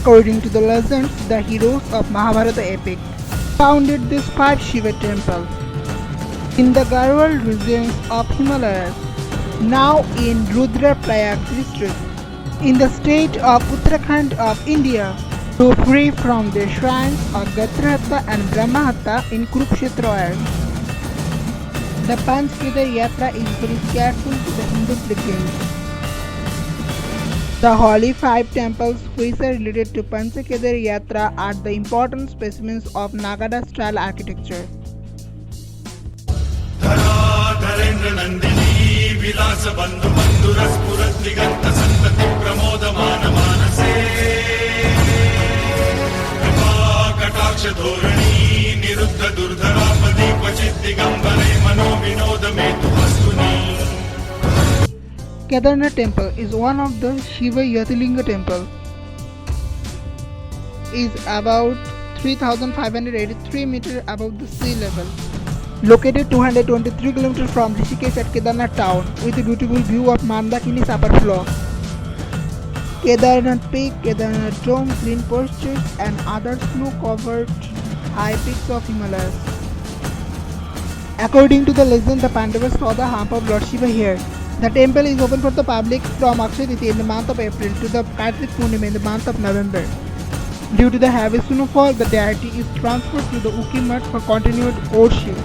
According to the legends, the heroes of Mahabharata epic founded this 5 Shiva temple in the Garhwal regions of Himalayas, now in Rudraprayag district in the state of Uttarakhand of India, to free from their shrines of Gatrahatta and Brahmahatta in Kurukshetra land. The Panch Kedar Yatra is very careful to the Hindu pilgrims. The holy 5 temples which are related to Panch Kedar Yatra are the important specimens of Nagada style architecture. Dharendra Nandini विलास बंधु बंधुरस पुरत दिगंत संतति प्रमोदमान मानसे कृपा कटाक्ष धोरणी निरुद्ध दुर्धरापदि क्वचित दिगंबरे मनो विनोद में तु वस्तुनि. Kedarnath temple is one of the Shiva Yatilinga temple. Is about 3,583 meters above the sea level. Located 223 km from Rishikesh at Kedarnath town with a beautiful view of Mandakini's upper floor. Kedarnath Peak, Kedarnath Dome, Green Pastures and other snow-covered high peaks of Himalayas. According to the legend, the Pandavas saw the hump of Lord Shiva here. The temple is open for the public from Akshaya Tritiya in the month of April to the Kartik Purnima in the month of November. Due to the heavy snowfall, the deity is transferred to the Uki Mutt for continued worship.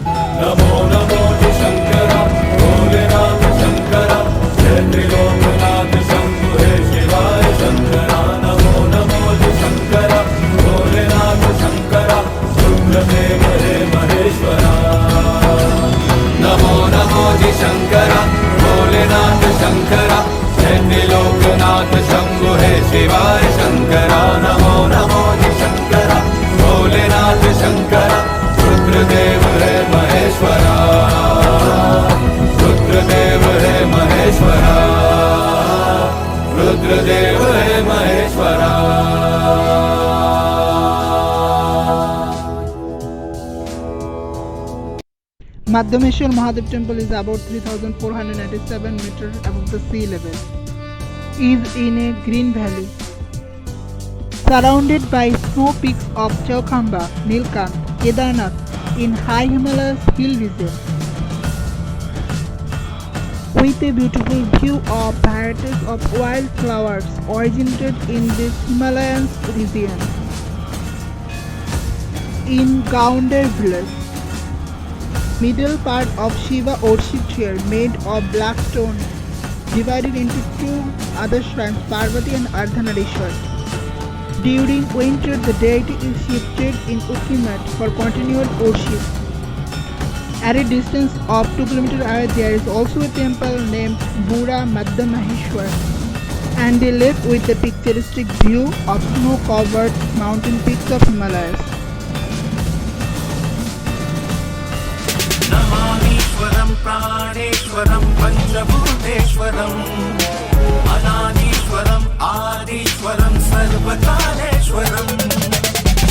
Namo Namo Shankara Bholenath Shankara जय त्रिलोकनाथ शंभु हे शिवाय शंकरा. नमो नमो शंकरा भोलेनाथ शंकरा रुद्रदेव हे महेश्वरा. नमो नमो शंकरा भोलेनाथ शंकरा जय त्रिलोकनाथ शंभु हे शिवाय शंकरा. नमो नमो शंकरा भोलेनाथ शंकरा रुद्रदेव हे महेश्वरा. रुद्रदेव हे महेश्वरा. रुद्रदेव हे Maheshwara. Madhyameshwar Mahadev temple is about 3,497 meters above the sea level. Is in a green valley. Surrounded by snow peaks of Chaukhamba, Nilkant, Kedarnath in high Himalayas hill region. With a beautiful view of varieties of wildflowers originated in this Himalayan region. In Gounder village. Middle part of Shiva worship here made of black stone, divided into 2 other shrines, Parvati and Ardhanarishwar. During winter, the deity is shifted in Uki Mutt for continued worship. At a distance of 2 km away, there is also a temple named Bura Madhyameshwar, and they live with a picturesque view of snow-covered mountain peaks of Himalayas. नमामीश्वरं प्राणेश्वरं पंचभूतेश्वरं अनादीश्वरं आदीश्वरं सर्वकालेश्वरं.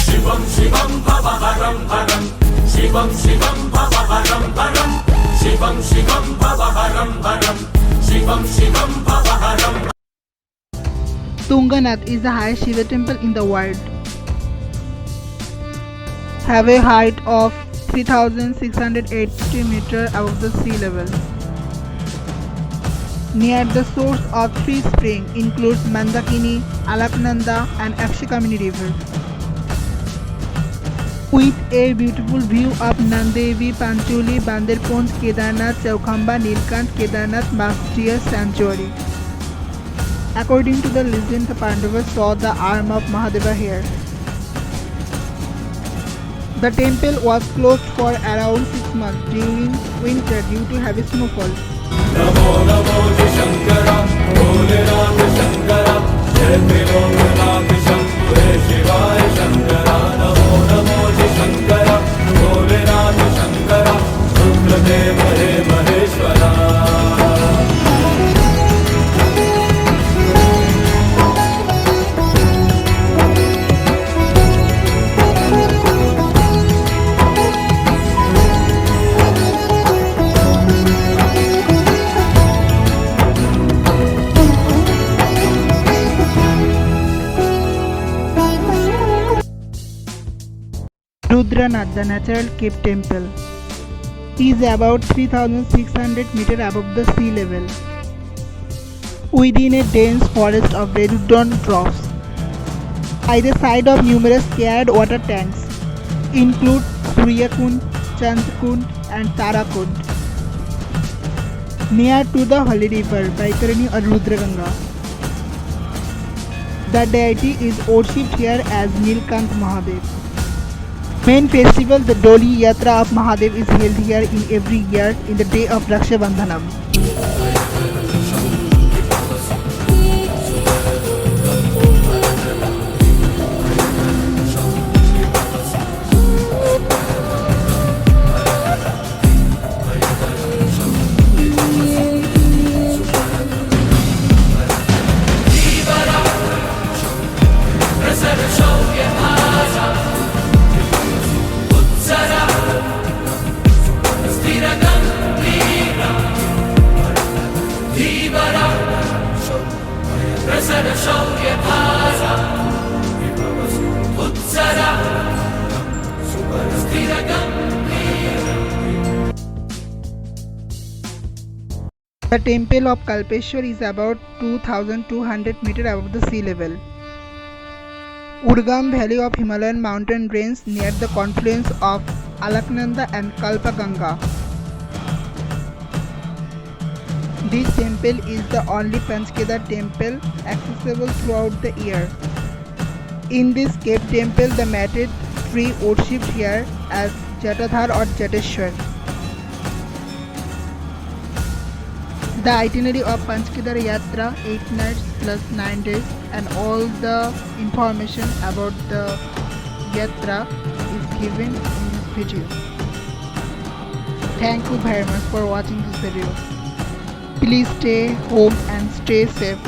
शिवं शिवं भवहरं हरं शिवं शिवं भवहरं हरं शिवं शिवं भवहरं हरं शिवं शिवं भवहरं. Tunganath is the highest Shiva temple in the world. Have a height of 3,680 meters above the sea level. Near the source of 3 springs includes Mandakini, Alaknanda and Akshikamini river. With a beautiful view of Nandevi, Pancholi, Banderpons, Kedarnath, Chaukhamba, Nilkant, Kedarnath, Makshiya sanctuary. According to the legend, the Pandavas saw the arm of Mahadeva here. The temple was closed for around 6 months during winter due to heavy snowfall. Namo Namo Shankara Bholenath Shankara जय त्रिलोकनाथ शंभु हे शिवाय शंकरा. नमो नमो शंकरा भोलेनाथ शंकरा रुद्रदेव हे Maheshwara. Rudranath, the natural cave temple, is about 3,600 meters above the sea level, within a dense forest of rhododendrons. By the side of numerous scared water tanks, include Suryakund, Chandrakund, and Tarakund. Near to the holy river Baitarani or Rudraganga. The deity is worshipped here as Nilkant Mahadev. Main festival, the Doli Yatra of Mahadev, is held here in every year in the day of Raksha Bandhanam. The temple of Kalpeshwar is about 2,200 meters above the sea level. Urgam valley of Himalayan mountain range near the confluence of Alaknanda and Kalpaganga. This temple is the only Panchkedar temple accessible throughout the year. In this cave temple, the matted tree worshipped here as Jatadhar or Jateshwar. The itinerary of Panchkedar Yatra 8 nights plus 9 days and all the information about the Yatra is given in this video. Thank you very much for watching this video. Please stay home and stay safe.